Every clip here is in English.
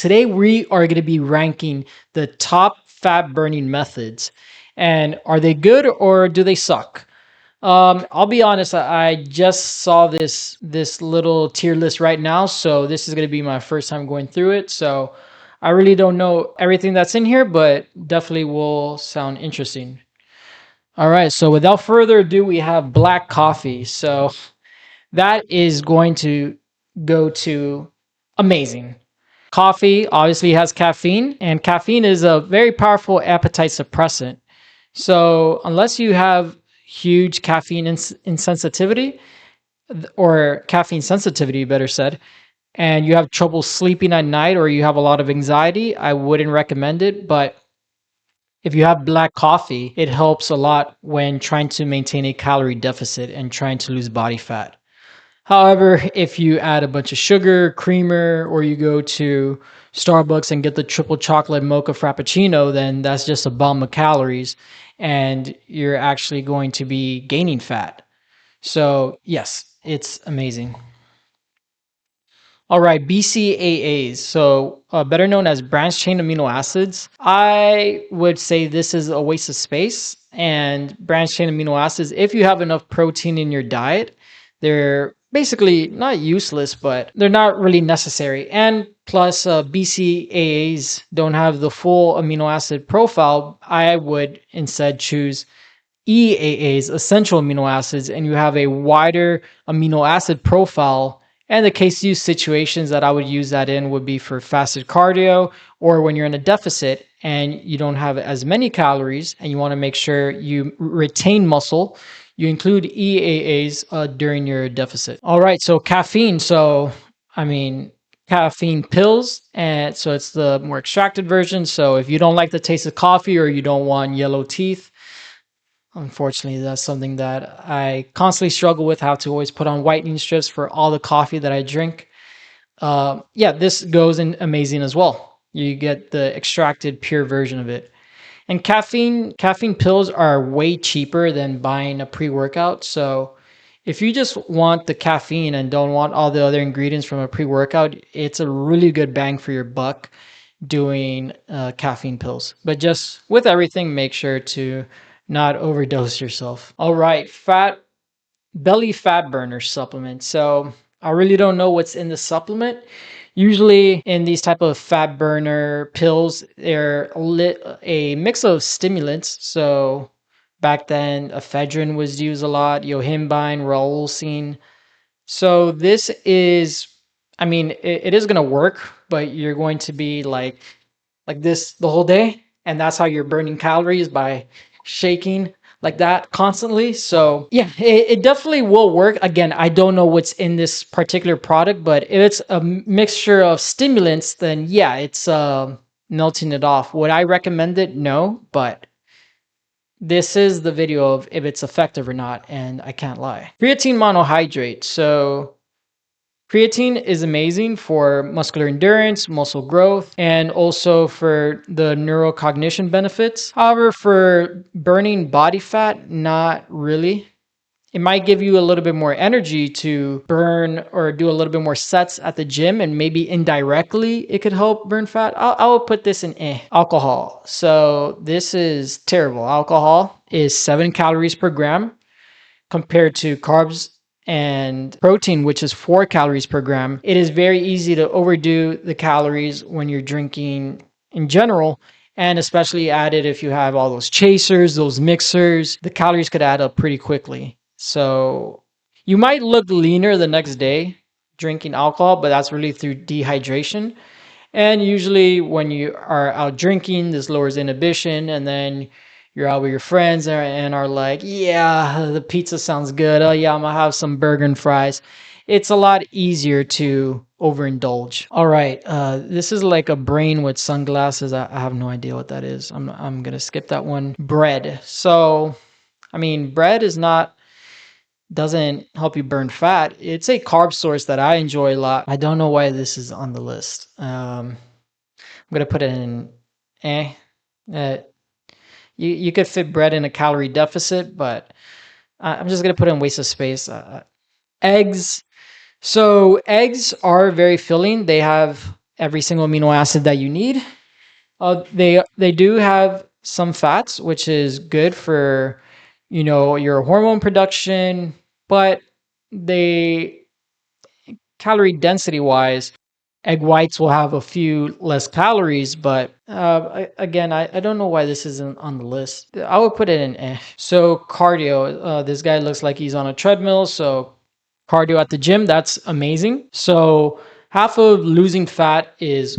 Today, we are going to be ranking the top fat burning methods. And are they good or do they suck? I'll be honest, I just saw this little tier list right now, so this is going to be my first time going through it. So I really don't know everything that's in here, but definitely will sound interesting. All right, so without further ado, we have black coffee. So that is going to go to amazing. Coffee obviously has caffeine, and caffeine is a very powerful appetite suppressant. So, unless you have huge caffeine insensitivity or caffeine sensitivity, better said, and you have trouble sleeping at night or you have a lot of anxiety, I wouldn't recommend it. But if you have black coffee, it helps a lot when trying to maintain a calorie deficit and trying to lose body fat. However, if you add a bunch of sugar, creamer, or you go to Starbucks and get the triple chocolate mocha frappuccino, then that's just a bomb of calories and you're actually going to be gaining fat. So, yes, it's amazing. All right, BCAAs, so better known as branched chain amino acids. I would say this is a waste of space. And branched chain amino acids, if you have enough protein in your diet, they're basically not useless, but they're not really necessary. And plus, BCAAs don't have the full amino acid profile. I would instead choose EAAs, essential amino acids, and you have a wider amino acid profile. And the case use situations that I would use that in would be for fasted cardio or when you're in a deficit and you don't have as many calories and you want to make sure you retain muscle. You include EAAs during your deficit. All right, so caffeine. So, I mean, caffeine pills, and so it's the more extracted version. So, if you don't like the taste of coffee or you don't want yellow teeth, unfortunately, that's something that I constantly struggle with. How to always put on whitening strips for all the coffee that I drink. Yeah, this goes in amazing as well. You get the extracted pure version of it. And caffeine pills are way cheaper than buying a pre-workout. So if you just want the caffeine and don't want all the other ingredients from a pre-workout, it's a really good bang for your buck doing caffeine pills. But just with everything, make sure to not overdose yourself. All right, belly fat burner supplement. So I really don't know what's in the supplement. Usually in these type of fat burner pills, they're a mix of stimulants. So back then, ephedrine was used a lot, yohimbine, rauloxine. So this is, I mean, it is going to work, but you're going to be like this the whole day, and that's how you're burning calories, by shaking like that constantly. So yeah, it definitely will work. Again, I don't know what's in this particular product, but if it's a mixture of stimulants, then yeah, it's melting it off. Would I recommend it? No, but this is the video of if it's effective or not, and I can't lie. Creatine monohydrate. So creatine is amazing for muscular endurance, muscle growth, and also for the neurocognition benefits. However, for burning body fat, not really. It might give you a little bit more energy to burn or do a little bit more sets at the gym, and maybe indirectly it could help burn fat. I'll put this in alcohol. So this is terrible. Alcohol is 7 calories per gram compared to carbs and protein, which is 4 calories per gram. It is very easy to overdo the calories when you're drinking in general, and especially added if you have all those chasers, those mixers, the calories could add up pretty quickly. So you might look leaner the next day drinking alcohol, but that's really through dehydration. And usually when you are out drinking, this lowers inhibition, and then you're out with your friends and are like, yeah, the pizza sounds good. Oh yeah, I'm gonna have some burger and fries. It's a lot easier to overindulge. All right, this is like a brain with sunglasses. I have no idea what that is. I'm gonna skip that one. Bread. So, I mean, bread is not doesn't help you burn fat. It's a carb source that I enjoy a lot. I don't know why this is on the list. I'm gonna put it in eh. Uh, you could fit bread in a calorie deficit, but I'm just gonna put it in waste of space. Eggs. So eggs are very filling. They have every single amino acid that you need. They do have some fats, which is good for, your hormone production, but they calorie density wise, egg whites will have a few less calories, but again, I don't know why this isn't on the list. I would put it in eh. So cardio, this guy looks like he's on a treadmill, so cardio at the gym, that's amazing. So half of losing fat is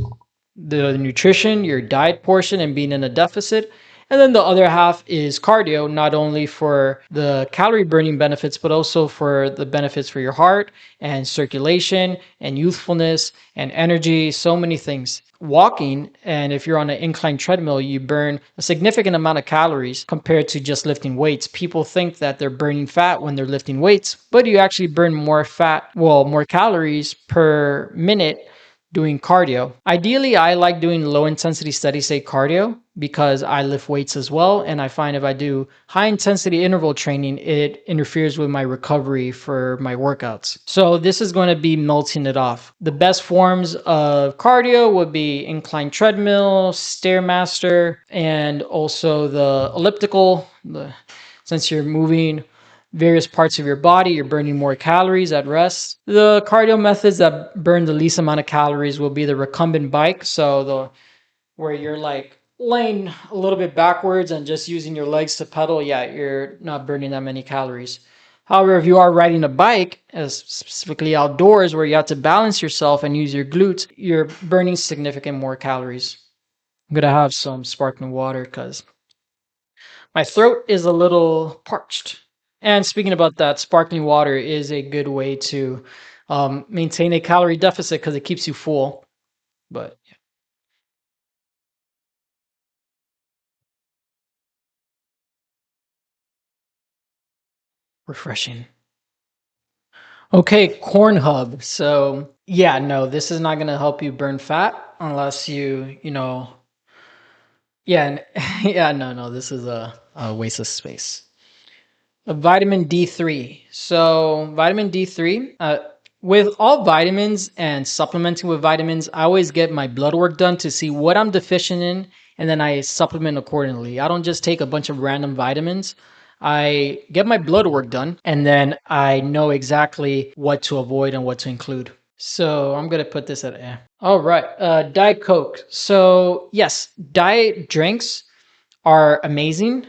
the nutrition, your diet portion, and being in a deficit. And then the other half is cardio, not only for the calorie burning benefits, but also for the benefits for your heart and circulation and youthfulness and energy, so many things. Walking, and if you're on an inclined treadmill, you burn a significant amount of calories compared to just lifting weights. People think that they're burning fat when they're lifting weights, but you actually burn more fat, well, more calories per minute doing cardio. Ideally, I like doing low intensity steady state cardio because I lift weights as well. And I find if I do high intensity interval training, it interferes with my recovery for my workouts. So this is going to be melting it off. The best forms of cardio would be incline treadmill, stairmaster, and also the elliptical. Since you're moving various parts of your body, you're burning more calories at rest. The cardio methods that burn the least amount of calories will be the recumbent bike. So the where you're like laying a little bit backwards and just using your legs to pedal, yeah, you're not burning that many calories. However, if you are riding a bike, as specifically outdoors where you have to balance yourself and use your glutes, you're burning significant more calories. I'm gonna have some sparkling water because my throat is a little parched. And speaking about that, sparkling water is a good way to maintain a calorie deficit because it keeps you full. But yeah, refreshing. Okay, corn hub. So yeah, no, this is not gonna help you burn fat unless yeah, yeah, no, this is a waste of space. Vitamin D3. So, vitamin D3, with all vitamins and supplementing with vitamins, I always get my blood work done to see what I'm deficient in, and then I supplement accordingly. I don't just take a bunch of random vitamins. I get my blood work done, and then I know exactly what to avoid and what to include. So, I'm going to put this at A. All right, Diet Coke. So, yes, diet drinks are amazing.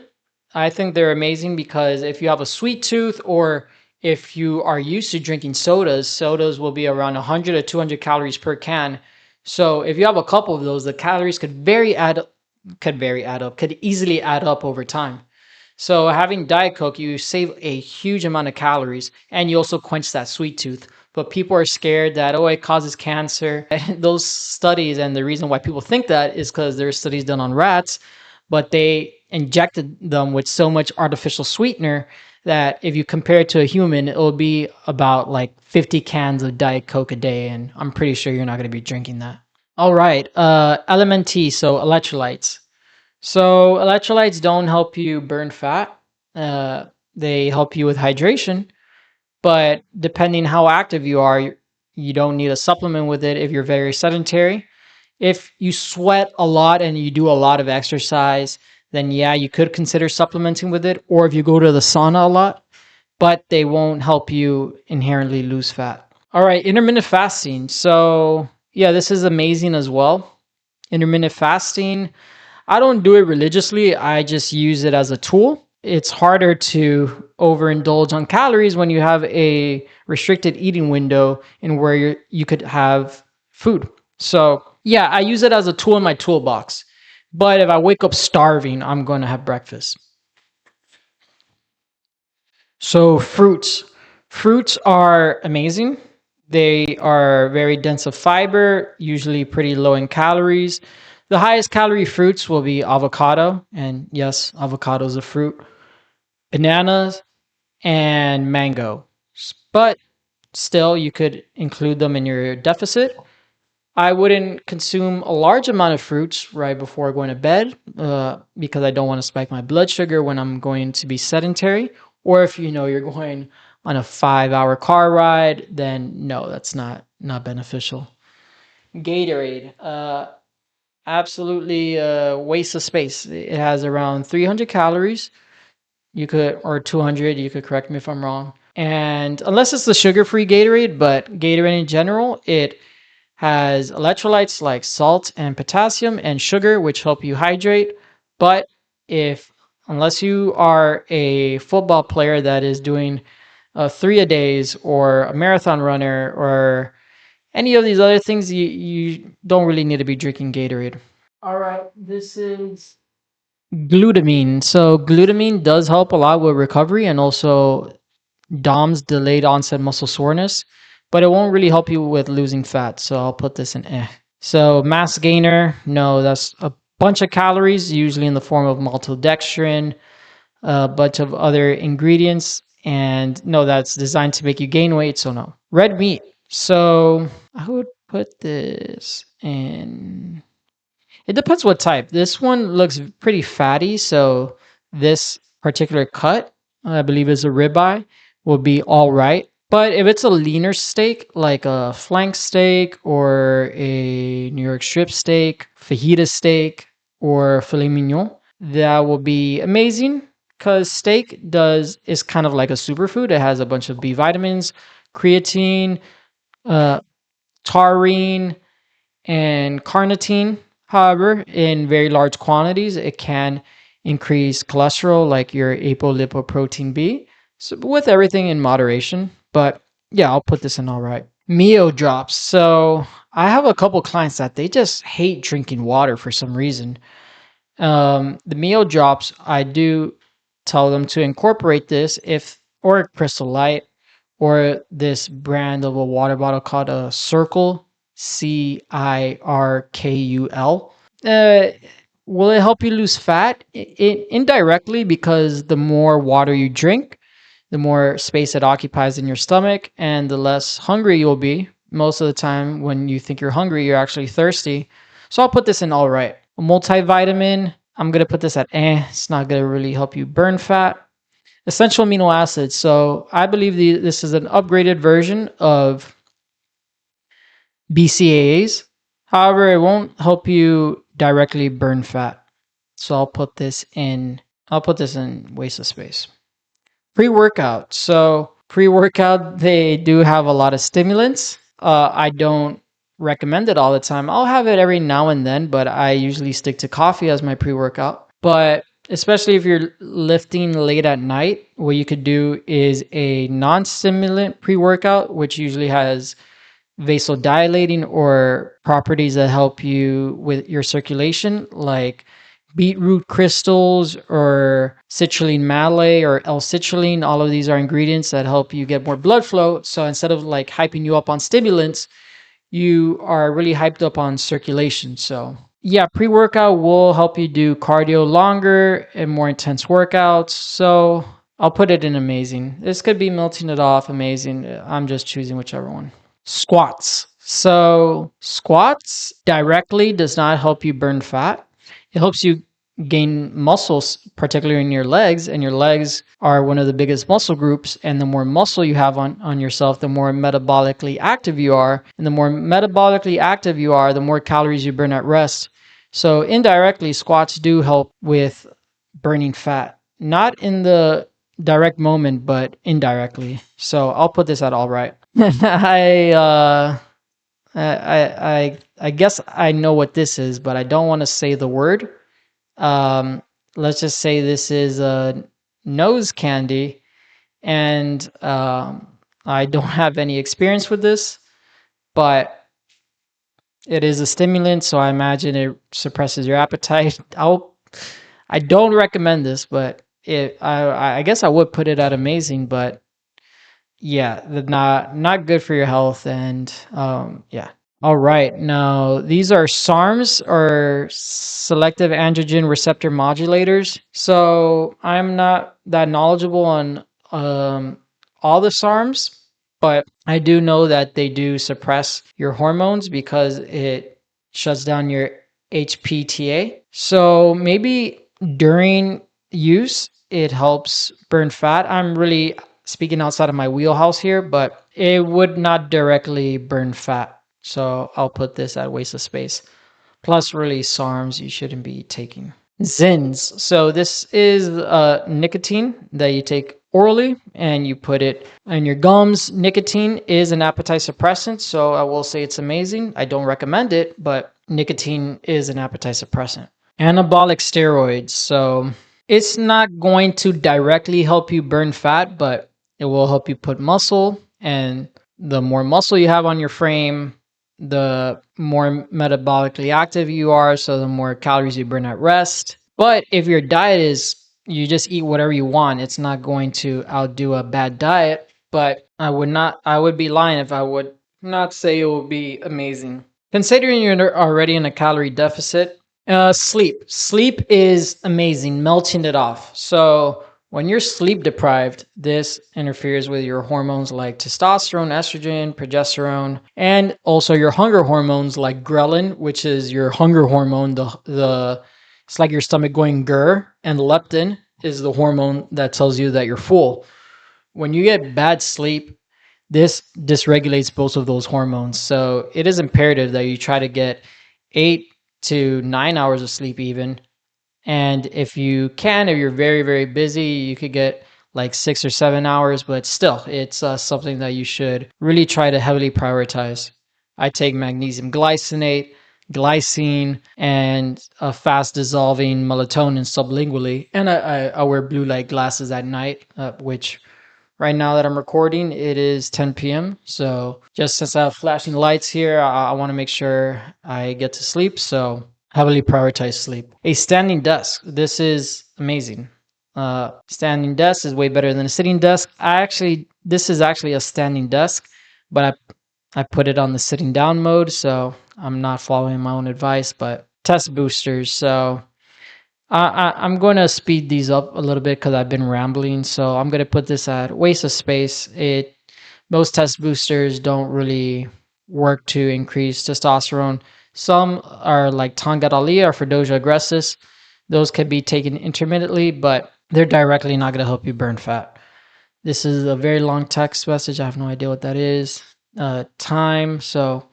I think they're amazing because if you have a sweet tooth or if you are used to drinking sodas, sodas will be around 100 to 200 calories per can. So if you have a couple of those, the calories could easily add up over time. So having Diet Coke, you save a huge amount of calories and you also quench that sweet tooth. But people are scared that, oh, it causes cancer. Those studies, and the reason why people think that is because there are studies done on rats, but they injected them with so much artificial sweetener that if you compare it to a human, it'll be about like 50 cans of Diet Coke a day. And I'm pretty sure you're not going to be drinking that. All right. LMNT, so electrolytes. So electrolytes don't help you burn fat. Uh, they help you with hydration, but depending how active you are, you don't need a supplement with it if you're very sedentary. If you sweat a lot and you do a lot of exercise, then yeah, you could consider supplementing with it. Or if you go to the sauna a lot, but they won't help you inherently lose fat. All right, intermittent fasting. So yeah, this is amazing as well. Intermittent fasting, I don't do it religiously. I just use it as a tool. It's harder to overindulge on calories when you have a restricted eating window and where you could have food. So, yeah, I use it as a tool in my toolbox. But if I wake up starving, I'm going to have breakfast. So, fruits. Fruits are amazing. They are very dense of fiber, usually pretty low in calories. The highest calorie fruits will be avocado, and yes, avocado is a fruit, bananas, and mango. But still, you could include them in your deficit. I wouldn't consume a large amount of fruits right before going to bed because I don't want to spike my blood sugar when I'm going to be sedentary. Or if you're going on a 5-hour car ride, then no, that's not beneficial. Gatorade. Absolutely a waste of space. It has around 300 calories. You could, or 200, you could correct me if I'm wrong. And unless it's the sugar-free Gatorade, but Gatorade in general, it has electrolytes like salt and potassium and sugar, which help you hydrate. But if, unless you are a football player that is doing 3-a-days or a marathon runner or any of these other things, you don't really need to be drinking Gatorade. All right, this is glutamine. So glutamine does help a lot with recovery and also DOMS, delayed onset muscle soreness, but it won't really help you with losing fat. So I'll put this in eh. So mass gainer, no, that's a bunch of calories, usually in the form of maltodextrin, a bunch of other ingredients, and no, that's designed to make you gain weight. So no. Red meat. So I would put this in. It depends what type. This one looks pretty fatty, so this particular cut, I believe is a ribeye, will be all right. But if it's a leaner steak, like a flank steak or a New York strip steak, fajita steak, or filet mignon, that will be amazing because steak does is kind of like a superfood. It has a bunch of B vitamins, creatine, uh, taurine, and carnitine. However, in very large quantities, it can increase cholesterol, like your apolipoprotein B. So with everything in moderation. But yeah, I'll put this in all right. Mio drops. So I have a couple clients that they just hate drinking water for some reason. The meal drops, I do tell them to incorporate this if, or Crystal Light, or this brand of a water bottle called a Circle, Cirkul. Uh, will it help you lose fat? Indirectly, because the more water you drink, the more space it occupies in your stomach, and the less hungry you'll be. Most of the time, when you think you're hungry, you're actually thirsty. So I'll put this in all right. A multivitamin, I'm going to put this at eh. It's not going to really help you burn fat. Essential amino acids. So I believe this is an upgraded version of BCAAs. However, it won't help you directly burn fat. So I'll put this in waste of space. Pre-workout. So pre-workout, they do have a lot of stimulants. I don't recommend it all the time. I'll have it every now and then, but I usually stick to coffee as my pre-workout. But especially if you're lifting late at night, what you could do is a non-stimulant pre-workout, which usually has vasodilating or properties that help you with your circulation, like beetroot crystals or citrulline malate or L-citrulline. All of these are ingredients that help you get more blood flow. So instead of like hyping you up on stimulants, you are really hyped up on circulation. So yeah, pre-workout will help you do cardio longer and more intense workouts. So I'll put it in amazing. This could be melting it off amazing. I'm just choosing whichever one. Squats. So squats directly does not help you burn fat. It helps you gain muscles, particularly in your legs, and your legs are one of the biggest muscle groups. And the more muscle you have on yourself, the more metabolically active you are. And the more metabolically active you are, the more calories you burn at rest. So indirectly, squats do help with burning fat. Not in the direct moment, but indirectly. So I'll put this at all right. I guess I know what this is, but I don't want to say the word. Um, let's just say this is a nose candy, and I don't have any experience with this, but it is a stimulant, so I imagine it suppresses your appetite. I don't recommend this, but I guess I would put it at amazing, but yeah, not good for your health, and yeah. All right. Now, these are SARMs, or selective androgen receptor modulators. So I'm not that knowledgeable on all the SARMs, but I do know that they do suppress your hormones because it shuts down your HPTA. So maybe during use, it helps burn fat. I'm really speaking outside of my wheelhouse here, but it would not directly burn fat. So I'll put this at waste of space. Plus, really, SARMs you shouldn't be taking. Zins. So this is nicotine that you take orally and you put it in your gums. Nicotine is an appetite suppressant, so I will say it's amazing. I don't recommend it, but nicotine is an appetite suppressant. Anabolic steroids. So it's not going to directly help you burn fat, but it will help you put muscle. And the more muscle you have on your frame, the more metabolically active you are, so the more calories you burn at rest. But if your diet is you just eat whatever you want, it's not going to outdo a bad diet. But I would be lying if I would not say it will be amazing. Considering you're already in a calorie deficit, sleep. Sleep is amazing, melting it off. So when you're sleep deprived, this interferes with your hormones like testosterone, estrogen, progesterone, and also your hunger hormones like ghrelin, which is your hunger hormone. The it's like your stomach going grr, and leptin is the hormone that tells you that you're full. When you get bad sleep, this dysregulates both of those hormones. So it is imperative that you try to get 8 to 9 hours of sleep, even. And if you can, if you're very, very busy, you could get like 6 or 7 hours, but still, it's something that you should really try to heavily prioritize. I take magnesium glycinate, glycine, and a fast dissolving melatonin sublingually. And I wear blue light glasses at night, which right now that I'm recording, it is 10 p.m. So just since I have flashing lights here, I want to make sure I get to sleep. So heavily prioritize sleep. A standing desk. This is amazing. Standing desk is way better than a sitting desk. This is actually a standing desk, but I put it on the sitting down mode, so I'm not following my own advice. But test boosters. So I'm going to speed these up a little bit because I've been rambling. So I'm going to put this at waste of space. Most test boosters don't really work to increase testosterone. Some are like Tongadali or Fredosia agressus. Those can be taken intermittently, but they're directly not going to help you burn fat. This is a very long text message. I have no idea what that is. Time. So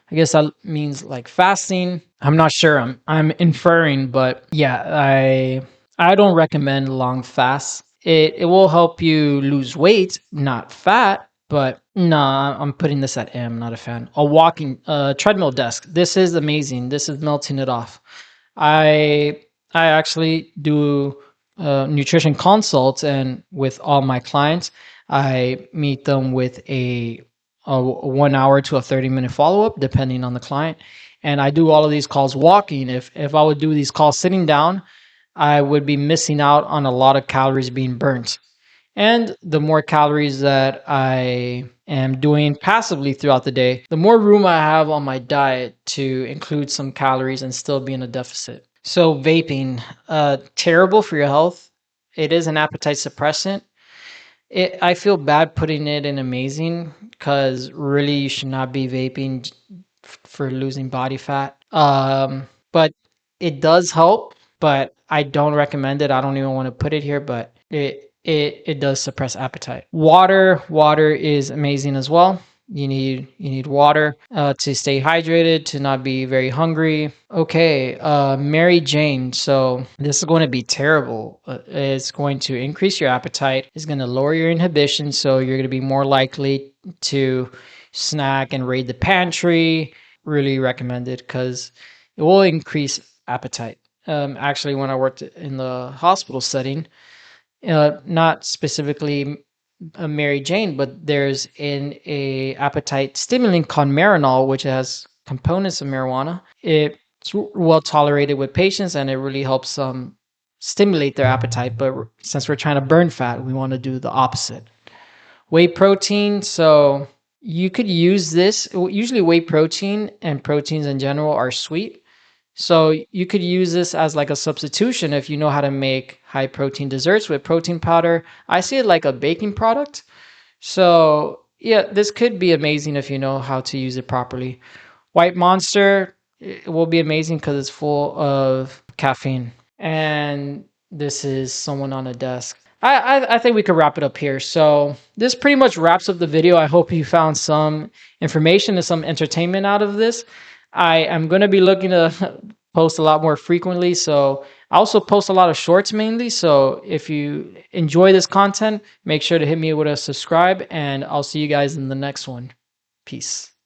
I guess that means like fasting. I'm not sure. I'm inferring, but yeah, I don't recommend long fasts. It will help you lose weight, not fat, but nah, I'm putting this at M, not a fan. A walking treadmill desk. This is amazing. This is melting it off. I actually do nutrition consults, and with all my clients, I meet them with a 1 hour to a 30-minute follow up, depending on the client. And I do all of these calls walking. If I would do these calls sitting down, I would be missing out on a lot of calories being burnt. And the more calories that I am doing passively throughout the day, the more room I have on my diet to include some calories and still be in a deficit. So vaping, terrible for your health. It is an appetite suppressant. I feel bad putting it in amazing because really you should not be vaping for losing body fat. But it does help, but I don't recommend it. I don't even want to put it here, but it does suppress appetite. Water is amazing as well. You need water to stay hydrated, to not be very hungry. Okay, Mary Jane. So this is going to be terrible. It's going to increase your appetite. It's going to lower your inhibition, so you're going to be more likely to snack and raid the pantry. Really recommended because it will increase appetite. Actually, when I worked in the hospital setting, not specifically a Mary Jane, but there's a appetite stimulant called Marinol, which has components of marijuana. It's well tolerated with patients, and it really helps stimulate their appetite. But since we're trying to burn fat, we want to do the opposite. Whey protein. So you could use this. Usually, whey protein and proteins in general are sweet. So you could use this as like a substitution if you know how to make high protein desserts with protein powder. I see it like a baking product. So yeah, this could be amazing if you know how to use it properly. White Monster, it will be amazing because it's full of caffeine. And this is someone on a desk. I think we could wrap it up here. So this pretty much wraps up the video. I hope you found some information and some entertainment out of this. I am going to be looking to post a lot more frequently. So I also post a lot of shorts mainly. So if you enjoy this content, make sure to hit me with a subscribe, and I'll see you guys in the next one. Peace.